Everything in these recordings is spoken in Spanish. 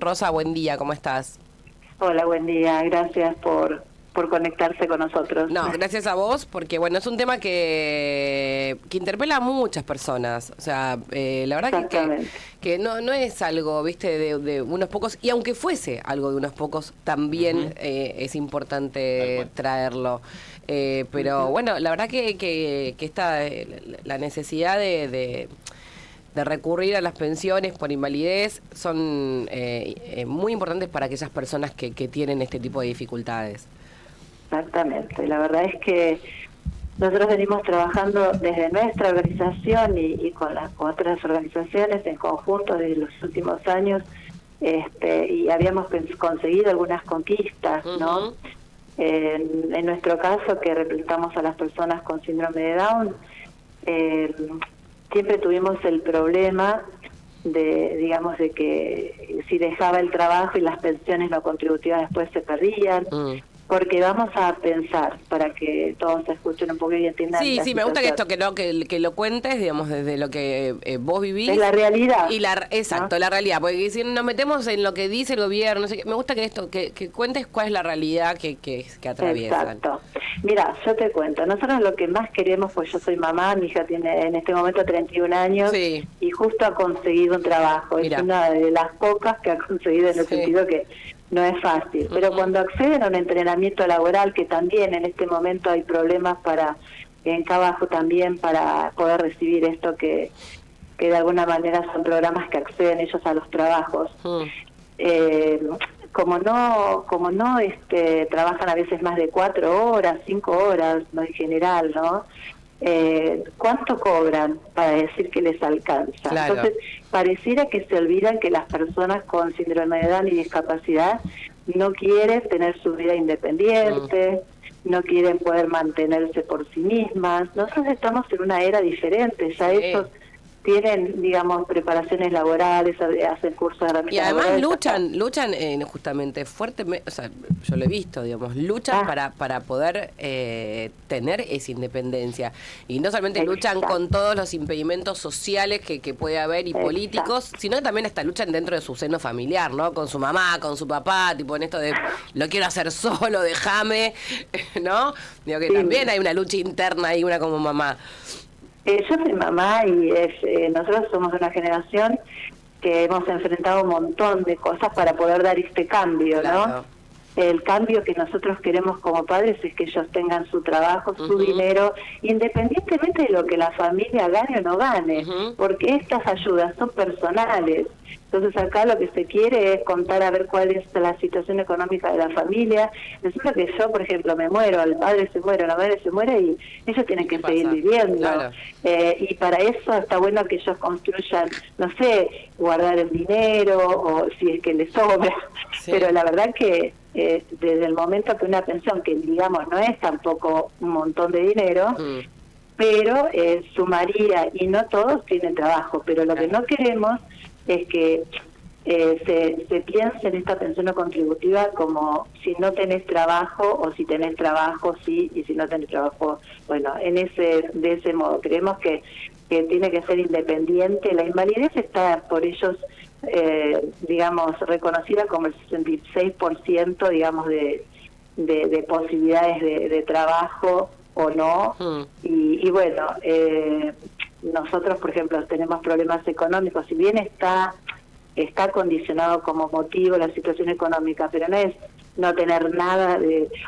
Rosa, buen día, ¿cómo estás? Hola, buen día. Gracias por conectarse con nosotros. No, gracias a vos, porque bueno, es un tema que interpela a muchas personas. O sea, la verdad Exactamente. que no es algo, viste, de unos pocos, y aunque fuese algo de unos pocos, también es importante traerlo. Pero Ujú. bueno, la verdad que está la necesidad de recurrir a las pensiones por invalidez son muy importantes para aquellas personas que tienen este tipo de dificultades. Exactamente. La verdad es que nosotros venimos trabajando desde nuestra organización y con las otras organizaciones en conjunto desde los últimos años, y habíamos conseguido algunas conquistas, ¿no? Ujú. En nuestro caso, que representamos a las personas con síndrome de Down, eh, siempre tuvimos el problema digamos, de que si dejaba el trabajo y las pensiones no contributivas después se perdían, Mm. porque vamos a pensar, para que todos se escuchen un poco y entiendan Sí, la sí, me gusta que situación. esto que lo cuentes, digamos, desde lo que vos Es vivís la realidad, y ¿no? exacto, la realidad, porque si nos metemos en lo que dice el gobierno, no sé qué, me gusta que esto que cuentes cuál es la realidad que atraviesan. Exacto. Mira, yo te cuento, nosotros lo que más queremos, pues yo soy mamá, mi hija tiene en este momento 31 años Sí, y justo ha conseguido un trabajo, es mira, una de las pocas que ha conseguido en el sí. sentido que no es fácil, pero Ujú. cuando acceden a un entrenamiento laboral, que también en este momento hay problemas para en Cabajo también para poder recibir esto que de alguna manera son programas que acceden ellos a los trabajos, Mm. eh, como no trabajan a veces más de 4 horas, 5 horas, no en general, ¿no? ¿Cuánto cobran para decir que les alcanza? Claro. Entonces, pareciera que se olvidan que las personas con síndrome de Down y discapacidad no quieren tener su vida Mm. independiente, no quieren poder mantenerse por sí mismas. Nosotros estamos en una era diferente, ya Sí. ellos tienen, digamos, preparaciones laborales, hacen cursos de Y herramientas además laborales hasta... luchan justamente fuertemente, o sea, yo lo he visto, digamos, luchan Ah, para poder tener esa independencia. Y no solamente luchan con exacto, todos los impedimentos sociales que puede haber y políticos, exacto. sino que también hasta luchan dentro de su seno familiar, ¿no? Con su mamá, con su papá, tipo en esto de lo quiero hacer solo, déjame, ¿no? Digo que también Sí, hay una lucha interna ahí, una como mamá. yo soy mamá y nosotros somos de una generación que hemos enfrentado un montón de cosas para poder dar este cambio, ¿no? Claro. El cambio que nosotros queremos como padres es que ellos tengan su trabajo, su Ujú, dinero, independientemente de lo que la familia gane o no gane, ujú. porque estas ayudas son personales. Entonces acá lo que se quiere es contar a ver cuál es la situación económica de la familia. Resulta que yo, por ejemplo, me muero, el padre se muere, la madre se muere y ellos ¿Y tienen qué que seguir pasa? viviendo. Claro. Y para eso está bueno que ellos construyan, no sé, guardar el dinero o si es que les sobra. Pero Sí. la verdad que desde el momento que una pensión, que digamos no es tampoco un montón de dinero, Mm, pero sumaría, y no todos tienen trabajo, pero lo que claro. no queremos es que se piense en esta pensión no contributiva como si no tenés trabajo o si tenés trabajo, sí, y si no tenés trabajo, bueno, de ese modo. Creemos que tiene que ser independiente. La invalidez está por ellos, digamos, reconocida como el 66%, digamos, de posibilidades de trabajo o no. Mm. Y bueno, nosotros, por ejemplo, tenemos problemas económicos, si bien está condicionado como motivo la situación económica, pero no es no tener nada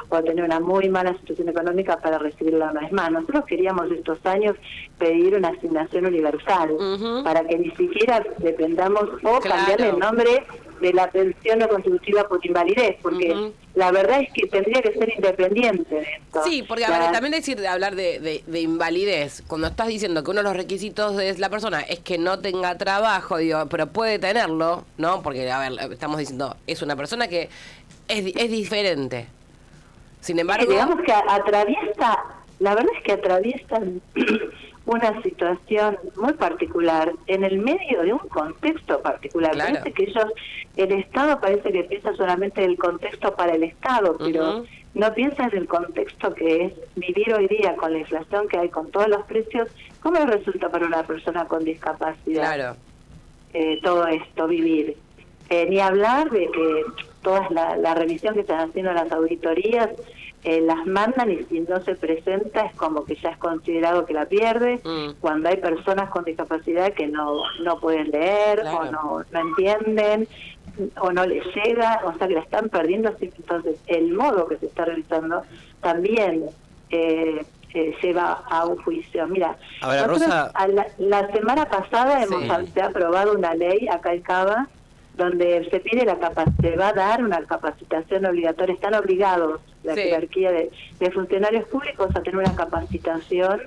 o tener una muy mala situación económica para recibirla una vez más. Nosotros queríamos estos años pedir una asignación universal Ujú. para que ni siquiera dependamos o cambiarle el Claro. nombre de la pensión no contributiva por invalidez, porque Ujú. la verdad es que tendría que ser independiente de esto. Sí, porque a ver, también decir de hablar de invalidez, cuando estás diciendo que uno de los requisitos de la persona es que no tenga trabajo, digo, pero puede tenerlo, ¿no? Porque, a ver, estamos diciendo, es una persona que es diferente. Sin embargo, Digamos que atraviesa, la verdad es que atraviesan una situación muy particular en el medio de un contexto particular. claro. Parece que el Estado parece que piensa solamente en el contexto para el Estado, pero Ujú. no piensa en el contexto que es vivir hoy día con la inflación que hay, con todos los precios. ¿Cómo resulta para una persona con discapacidad Claro. todo esto, vivir? Ni hablar de que toda la revisión que están haciendo las auditorías, las mandan y si no se presenta es como que ya es considerado que la pierde, cuando hay personas con discapacidad que no pueden leer, claro, o no entienden, o no les llega, o sea que la están perdiendo. Así que entonces el modo que se está realizando también lleva a un juicio. Mira, ahora, nosotros Rosa, la semana pasada sí, se ha aprobado una ley acá en Cava donde se pide se va a dar una capacitación obligatoria, están obligados la sí, jerarquía de funcionarios públicos a tener una capacitación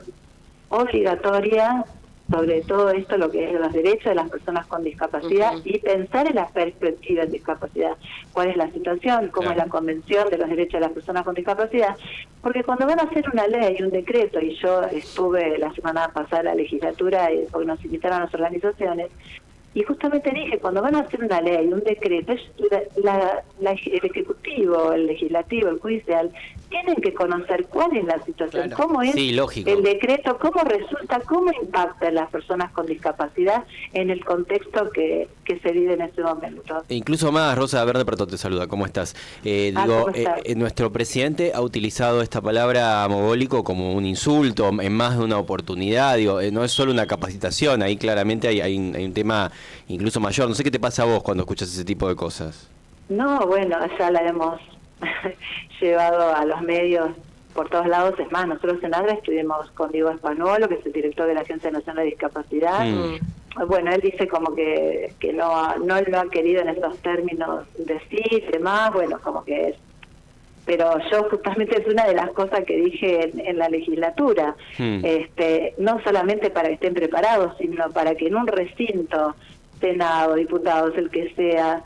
obligatoria sobre todo esto, lo que es los derechos de las personas con discapacidad, y pensar en las perspectivas de discapacidad. ¿Cuál es la situación? ¿Cómo es la Convención de los Derechos de las Personas con Discapacidad? Porque cuando van a hacer una ley, un decreto, y yo estuve la semana pasada en la legislatura, porque nos invitaron a las organizaciones, y justamente dije, cuando van a hacer una ley, un decreto, el Ejecutivo, el Legislativo, el Judicial, tienen que conocer cuál es la situación, claro, cómo es lógico, el decreto, cómo resulta, cómo impacta en las personas con discapacidad en el contexto que se vive en este momento. Incluso más, Rosa Verde Prato te saluda, ¿cómo estás? ¿Cómo estás? Nuestro presidente ha utilizado esta palabra mogólico como un insulto en más de una oportunidad, no es solo una capacitación, ahí claramente hay un tema incluso mayor. No sé qué te pasa a vos cuando escuchas ese tipo de cosas. No, bueno, ya la hemos llevado a los medios por todos lados. Es más, nosotros en ADRA estuvimos con Diego Espanuolo, que es el director de la Agencia Nacional de Discapacidad. Bueno, él dice como que no lo ha querido en esos términos decir y demás, bueno, como que es. Pero yo justamente es una de las cosas que dije en la legislatura, no solamente para que estén preparados, sino para que en un recinto, Senado, diputados, el que sea,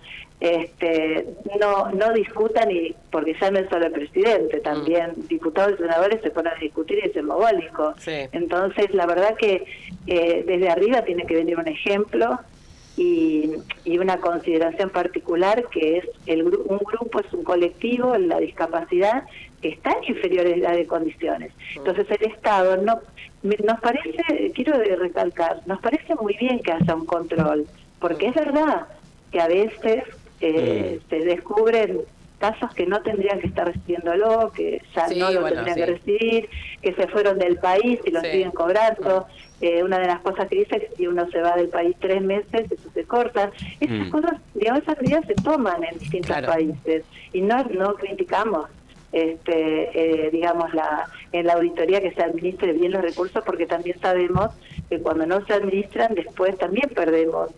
no discutan, y porque ya no es solo el presidente, también diputados y senadores se ponen a discutir y es mogólico. sí. Entonces, la verdad que desde arriba tiene que venir un ejemplo y una consideración particular, que es un grupo, es un colectivo, la discapacidad, que está en inferioridad de condiciones. Entonces el Estado nos parece, quiero recalcar, nos parece muy bien que haya un control, porque es verdad que a veces se descubren casos que no tendrían que estar recibiéndolo, que ya no lo tendrían que recibir, que se fueron del país y lo siguen cobrando. Una de las cosas que dice es que si uno se va del país 3 meses, eso se corta. Esas cosas, digamos, esas medidas se toman en distintos países y no criticamos, digamos, en la auditoría que se administre bien los recursos, porque también sabemos que cuando no se administran después también perdemos.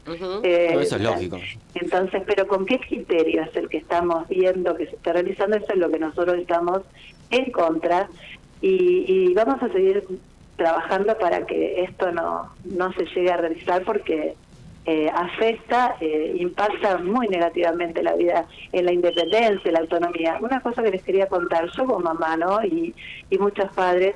Eso es lógico. Entonces, pero ¿con qué criterio es el que estamos viendo que se está realizando? Eso es lo que nosotros estamos en contra, y vamos a seguir trabajando para que esto no se llegue a realizar, porque afecta, impacta muy negativamente la vida, en la independencia, la autonomía. Una cosa que les quería contar, yo como mamá, ¿no? y muchos padres,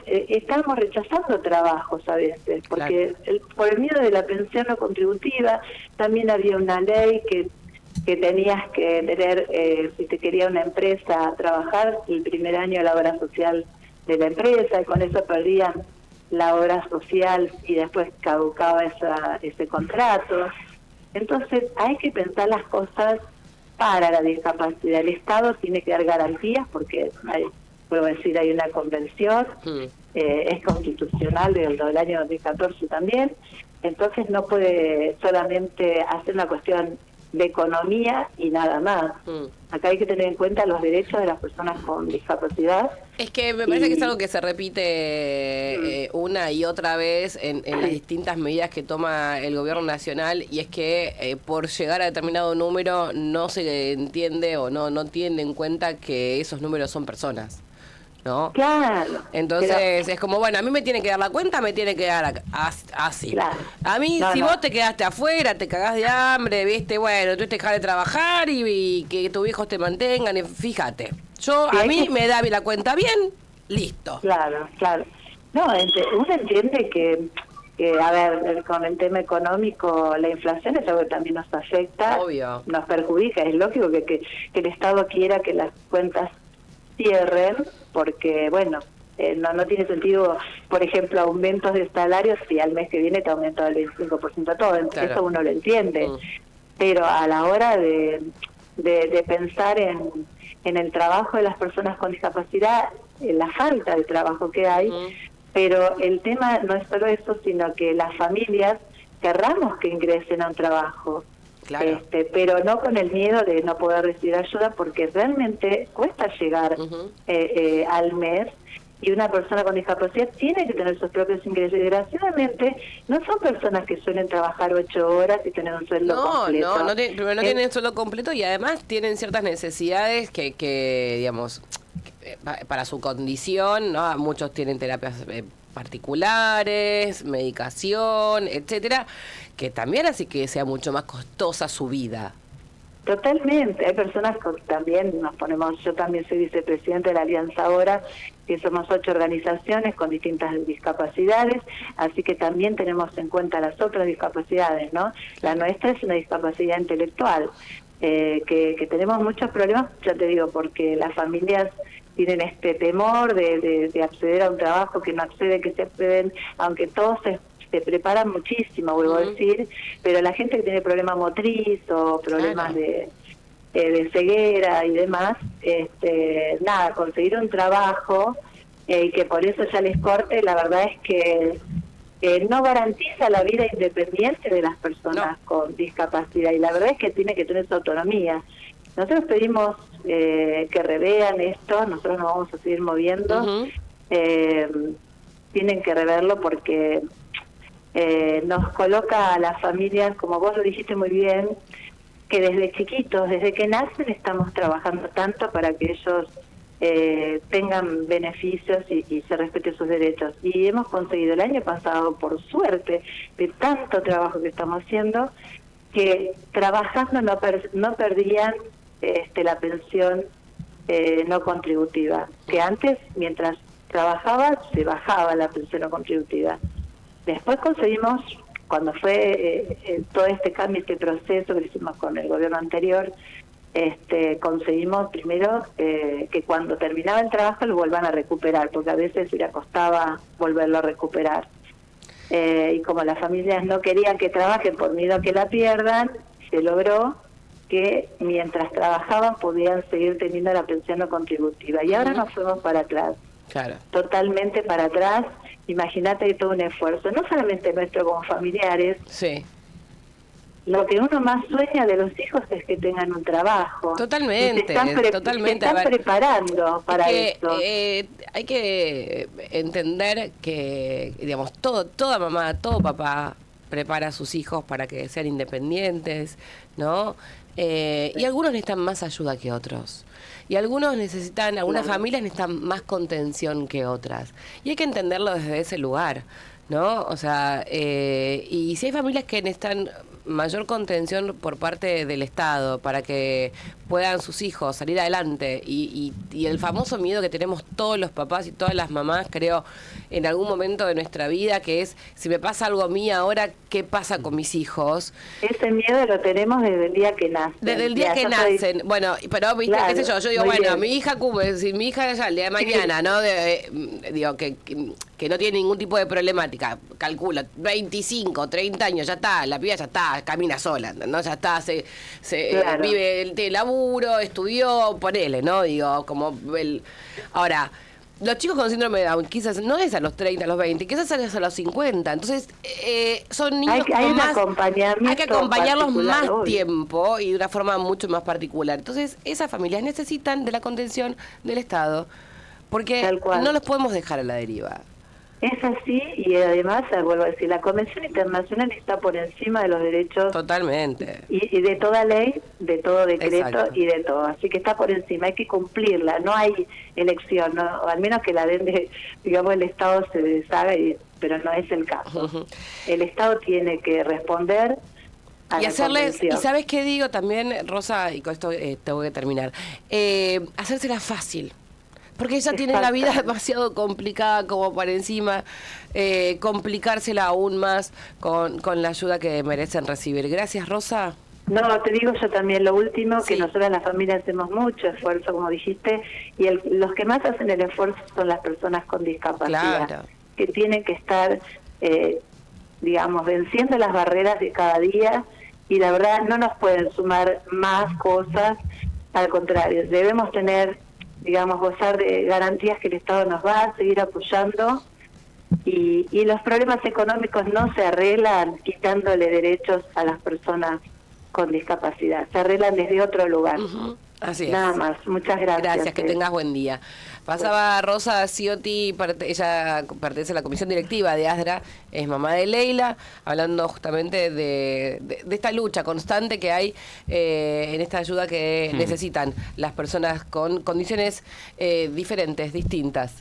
estamos rechazando trabajos a veces, porque por el miedo de la pensión no contributiva. También había una ley que tenías que tener, si te quería una empresa a trabajar, el primer año de la obra social de la empresa, y con eso perdían la obra social y después caducaba ese contrato. Entonces hay que pensar las cosas para la discapacidad. El Estado tiene que dar garantías, porque puedo decir, hay una convención, es constitucional del año 2014 también. Entonces no puede solamente hacer una cuestión de economía y nada más. Acá hay que tener en cuenta los derechos de las personas con discapacidad. Es que me parece que es algo que se repite una y otra vez en las distintas medidas que toma el gobierno nacional, y es que por llegar a determinado número no se entiende o no tiene en cuenta que esos números son personas, ¿no? Claro. Entonces es como, bueno, a mí me tiene que dar la cuenta, me tiene que dar así. Claro. A mí, si vos te quedaste afuera, te cagás de hambre, viste, bueno, tú te dejas de trabajar y que tus hijos te mantengan, y fíjate. A mí me da la cuenta bien, listo. Claro. No, uno entiende que, a ver, con el tema económico, la inflación es algo que también nos afecta, obvio, nos perjudica. Es lógico que el Estado quiera que las cuentas cierren, porque, bueno, no tiene sentido, por ejemplo, aumentos de salarios si al mes que viene te aumenta el 25% todo. Eso uno lo entiende. pero a la hora de pensar en el trabajo de las personas con discapacidad, en la falta de trabajo que hay, pero el tema no es solo eso, sino que las familias querramos que ingresen a un trabajo, Claro. pero no con el miedo de no poder recibir ayuda, porque realmente cuesta llegar al mes, y una persona con discapacidad tiene que tener sus propios ingresos. Y desgraciadamente no son personas que suelen trabajar 8 horas y tener un sueldo completo. Primero no tienen sueldo completo y además tienen ciertas necesidades que digamos, para su condición, ¿no? Muchos tienen terapias particulares, medicación, etcétera, que también hace que sea mucho más costosa su vida. Totalmente, hay personas que también nos ponemos, yo también soy vicepresidente de la Alianza Ahora, que somos 8 organizaciones con distintas discapacidades, así que también tenemos en cuenta las otras discapacidades, ¿no? La nuestra es una discapacidad intelectual, que tenemos muchos problemas, ya te digo, porque las familias tienen este temor de acceder a un trabajo, que no accede, que se acceden, aunque todos se preparan muchísimo, vuelvo a decir, pero la gente que tiene problemas motriz o problemas de ceguera y demás, nada, conseguir un trabajo y que por eso ya les corte, la verdad es que no garantiza la vida independiente de las personas con discapacidad, y la verdad es que tiene que tener su autonomía. Nosotros pedimos que revean esto, nosotros nos vamos a seguir moviendo, tienen que reverlo porque nos coloca a las familias, como vos lo dijiste muy bien, que desde chiquitos, desde que nacen, estamos trabajando tanto para que ellos tengan beneficios y se respeten sus derechos. Y hemos conseguido el año pasado, por suerte, de tanto trabajo que estamos haciendo, que trabajando no perdían la pensión no contributiva, que antes, mientras trabajaba, se bajaba la pensión no contributiva. Después conseguimos, cuando fue todo este cambio, este proceso que hicimos con el gobierno anterior, conseguimos primero que cuando terminaba el trabajo lo vuelvan a recuperar, porque a veces le costaba volverlo a recuperar. Y como las familias no querían que trabajen por miedo a que la pierdan, se logró que mientras trabajaban podían seguir teniendo la pensión no contributiva. Y ahora nos fuimos para atrás. Claro. Totalmente para atrás. Imagínate que todo un esfuerzo, no solamente nuestro como familiares. Sí. Lo que uno más sueña de los hijos es que tengan un trabajo. Totalmente, totalmente. Se están preparando para esto. Hay que entender que, digamos, toda mamá, todo papá prepara a sus hijos para que sean independientes, ¿no? Y algunos necesitan más ayuda que otros. Y algunas familias necesitan más contención que otras. Y hay que entenderlo desde ese lugar, ¿no? O sea, y si hay familias que necesitan mayor contención por parte del Estado para que puedan sus hijos salir adelante y el famoso miedo que tenemos todos los papás y todas las mamás, creo, en algún momento de nuestra vida, que es, si me pasa algo a mí ahora, ¿qué pasa con mis hijos? Ese miedo lo tenemos desde el día que nacen. Desde el día que nacen. Bueno, pero viste, claro, qué sé yo digo, bueno, bien. mi hija, si mi hija ya el día de mañana, ¿no? Digo, que no tiene ningún tipo de problemática, calculo, 25, 30 años, ya está, la piba ya está, camina sola, ¿no? Ya está, Claro. vive el laburo, estudió, ponele, ¿no? Digo, ahora, los chicos con síndrome de Down quizás no es a los 30, a los 20, quizás es a los hay Entonces, son niños hay con un más... acompañamiento Hay que acompañarlos particular, más obvio. tiempo y de una forma mucho más particular. Entonces, esas familias necesitan de la contención del Estado, porque Tal cual. no los podemos dejar a la deriva. Es así, y además, vuelvo a decir, la Convención Internacional está por encima de los derechos Totalmente. y de toda ley, de todo decreto. Exacto. Y de todo. Así que está por encima, hay que cumplirla, no hay elección, ¿no? O al menos que la den digamos, el Estado se deshaga, pero no es el caso. Ujú. El Estado tiene que responder a Y la hacerles, Convención. y ¿sabes qué digo también, Rosa? Y con esto tengo que terminar. Hacérsela fácil. Porque ella tiene la vida demasiado complicada como para encima complicársela aún más con la ayuda que merecen recibir. Gracias, Rosa. No, te digo yo también lo último, que Sí. nosotros las familias hacemos mucho esfuerzo, como dijiste, y los que más hacen el esfuerzo son las personas con discapacidad, Claro. que tienen que estar, digamos, venciendo las barreras de cada día y la verdad no nos pueden sumar más cosas, al contrario, debemos tener, digamos, gozar de garantías que el Estado nos va a seguir apoyando, y los problemas económicos no se arreglan quitándole derechos a las personas con discapacidad, se arreglan desde otro lugar. Así es. Nada más, muchas gracias. Gracias, que tengas buen día. Pasaba Rosa Ciotti, ella pertenece a la comisión directiva de ASDRA, es mamá de Leila, hablando justamente de esta lucha constante que hay en esta ayuda que necesitan las personas con condiciones diferentes, distintas.